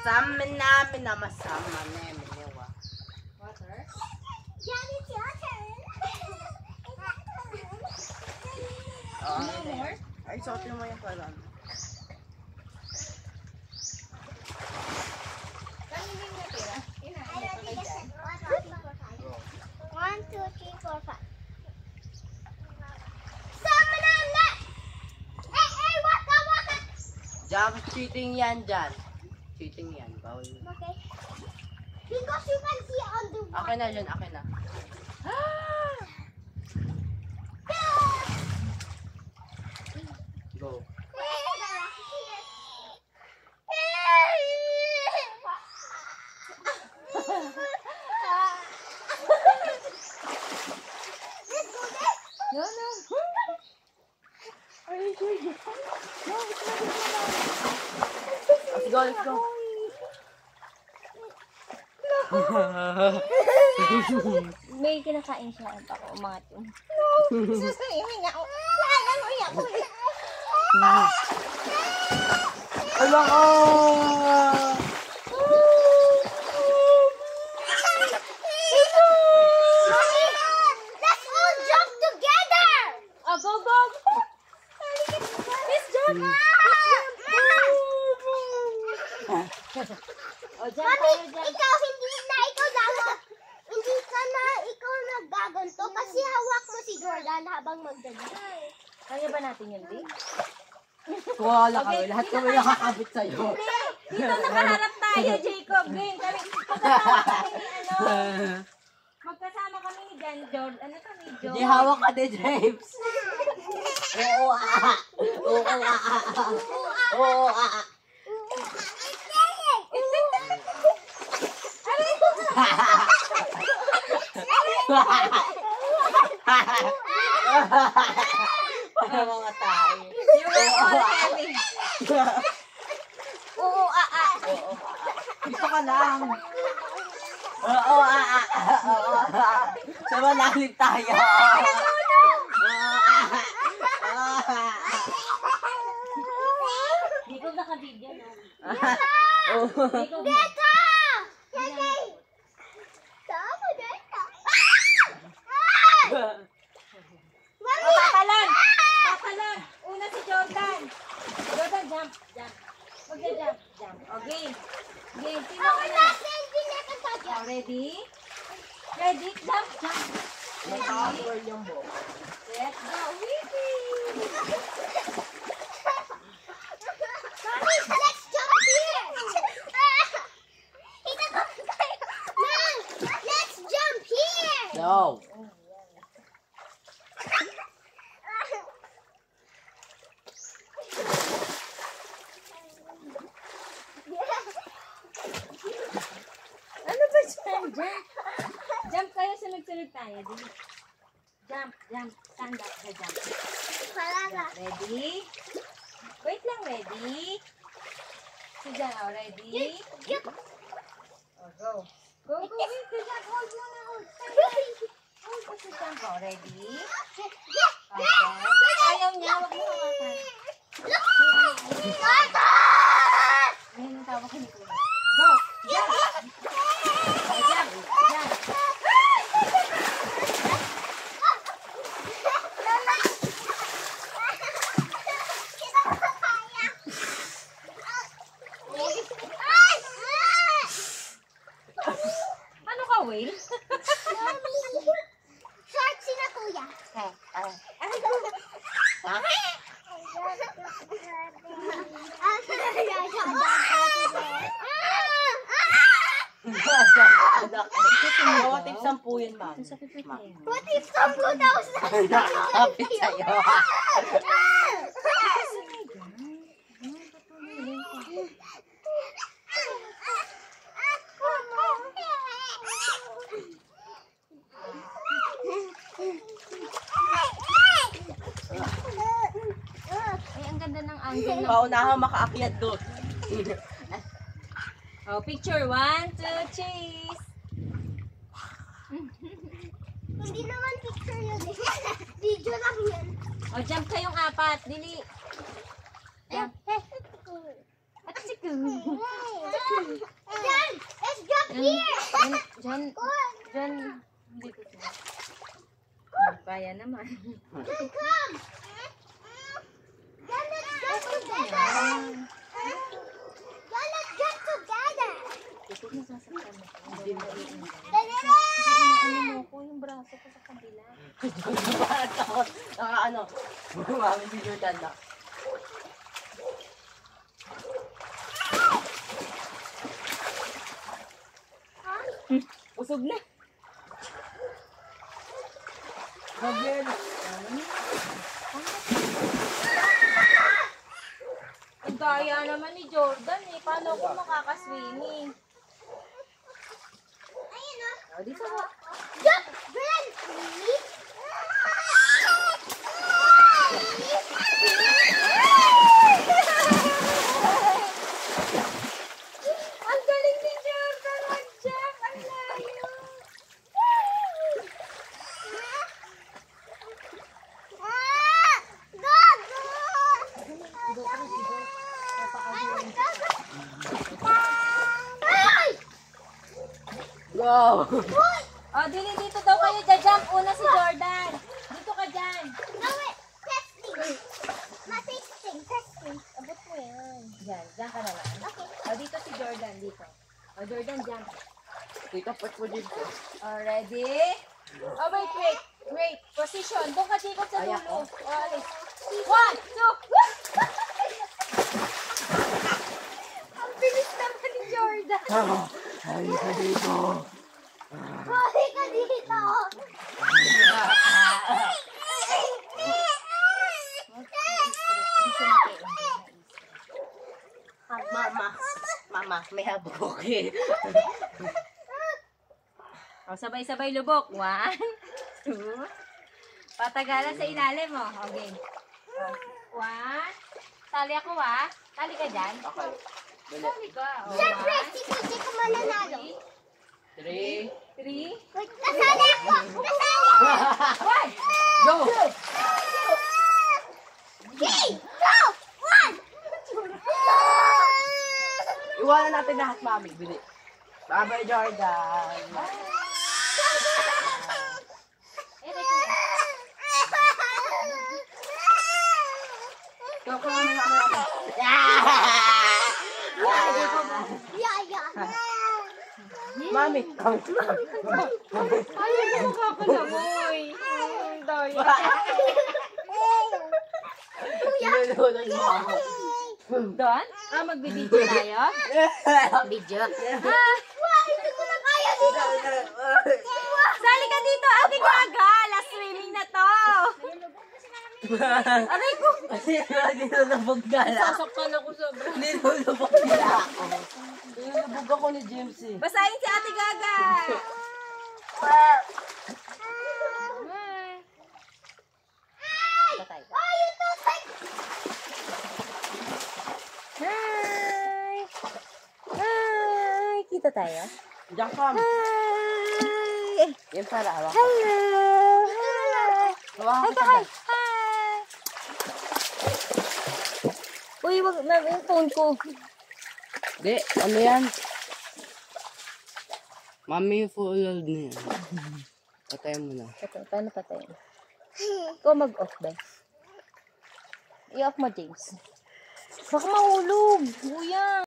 Sama namin na masama namin. Water? Jan, it's your turn. No more? Ay, sotin mo yung parang. Saan hindi natira? Ina, I already just said 1, 2, 3, 4, 5. Sama na nga! Eh, waka, waka! Jam, cheating yan dyan. Cheating yan. Bawal. Okay. Because you can see on the water. Akin na dyan, akin na. Go. No, no. Are you sure you can? No, it's not. Let's go, let's go. May kinakain siya at ako umangat yun. No! Susayin nga ako. Kaya mo yan ko. Hala ka! Let's all jump together! Oh, go, go! Let's jump! Oh, jump Mami, tayo dyan. ikaw hindi ka na ikaw naggaganto kasi hawak mo si Jordan habang magdadala. Kaya ba natin yun, Di? Wala ka, lahat kami nakakabit sa'yo. Dito nakaharap tayo, Jacob. Ngayon kami, magkasama kami ni magkasama kami ni John George. Ano to ni George? Hindi hawak ka din, James. Oo, Oo, Oo, Para mga tayo. Yung kami. Oo, Dito ka lang. Oo, Sama natin tayo. Di ko naka-video, no? Di ko Beta! Yagay! Tama, Beta! Mami! Papalan! Papalan! Una si Jordan. Jordan, jump. Jump. Huwag na jump. Jump. Okay. Game. Sino Ako una? na, hindi na kasagya. Oh, ready? Ready? Jump. Jump. Nakapower yung buhok. Let's go. Wee-wee. Mami, let's jump here! Ito ko tayo. Mom, let's jump here! No. Ano ba dyan? Jump. Jump kayo. Sunod-sunod tayo. Di. Jump. Jump. Stand up. Jump. Palala. Ready? Wait lang. Ready? Si Jan. Oh, ready? Yup. Oh, go. Go, go. Wait. Si Jan. Hold mo na. Hold. Hold ko si Jan. Oh, ready? Okay. Ayaw niya. Huwag mo hawakan. Ngayon ang tawag ko ni Kuya. Go! Jump! Jump! Jump! Ano ka, Will? Short si na kuya. What if 10 yun, ma'am? What if 10,000? Nakakapit sa'yo. Ay, ang ganda ng angle ng... Paunahan makaakyat doon. Oh, picture. 1, 2, cheese. Hindi naman picture yun eh. Video lang yan. Oh, jump kayong 4. Dili. Jump. At si Diyan, dito siya. Kaya naman. Come. Then let's get together. Then let's get together. Ito na sasaktan mo. Kasi Dali. ano mo ko, yung braso ko sa kabila. Ano? Mami, si Jordan na. Usog na. Gabriel. Ang daya naman ni Jordan eh. Paano ako makakaswimming? Ayun o. O, dito ba? Jump, run, please. Ang galing ni Jordan mag-jump. Ang layo. Go! O, dito daw kayo jump. Una si Jordan. Dito ka dyan. Abot mo yan. Diyan ka na lang. O, dito si Jordan. Dito. O, Jordan, jump. Tita, put mo dito. O, ready? Oh, wait. Position. Doon ka dikot sa Ayak dulo. ko. O, alis. 1, 2. Ang bilis naman ni Jordan. Ay, ka dito. Mama, may habok eh. O, sabay-sabay lubok. 1, 2. Patagalan sa ilalim mo. Okay. 1. Tali ako Tali ka dyan. Okay. Dali. Tali ka. O, Siyempre, 1, si Gigi ko mananalo. 3. 3. Kasali ako! Kasali! 1. Go! Okay, go! One! Iwanan natin lahat, mami. Bili. Bye-bye, Jordan. Go, come on, Mami. Ayaw mo makakalamoy. Ang daya. Sinunod mo ako. Doon? Magbibideo tayo? Video? Hindi ko na kaya dito. Sali ka dito, Ate Gaga! Last swimming na to! Aray ko! Nilulubog na lang. Sasaktan ako sobra. Nilulubog nila ako. Nilulubog ako ni James eh. Basahin si Ate Gaga! Patay ka. Hi! Hi! Kita tayo? Diyan ka. Hi! Yan para hawak. Hello! Hawakan Hi! kita. Hi! Hi! Uy, wag na yung phone ko. Di, ano yan? Mami, full load na yan. Patay mo na. Paano patayin? Ikaw mag-off ba? I-off mo, James. Baka mahulog. Kuya.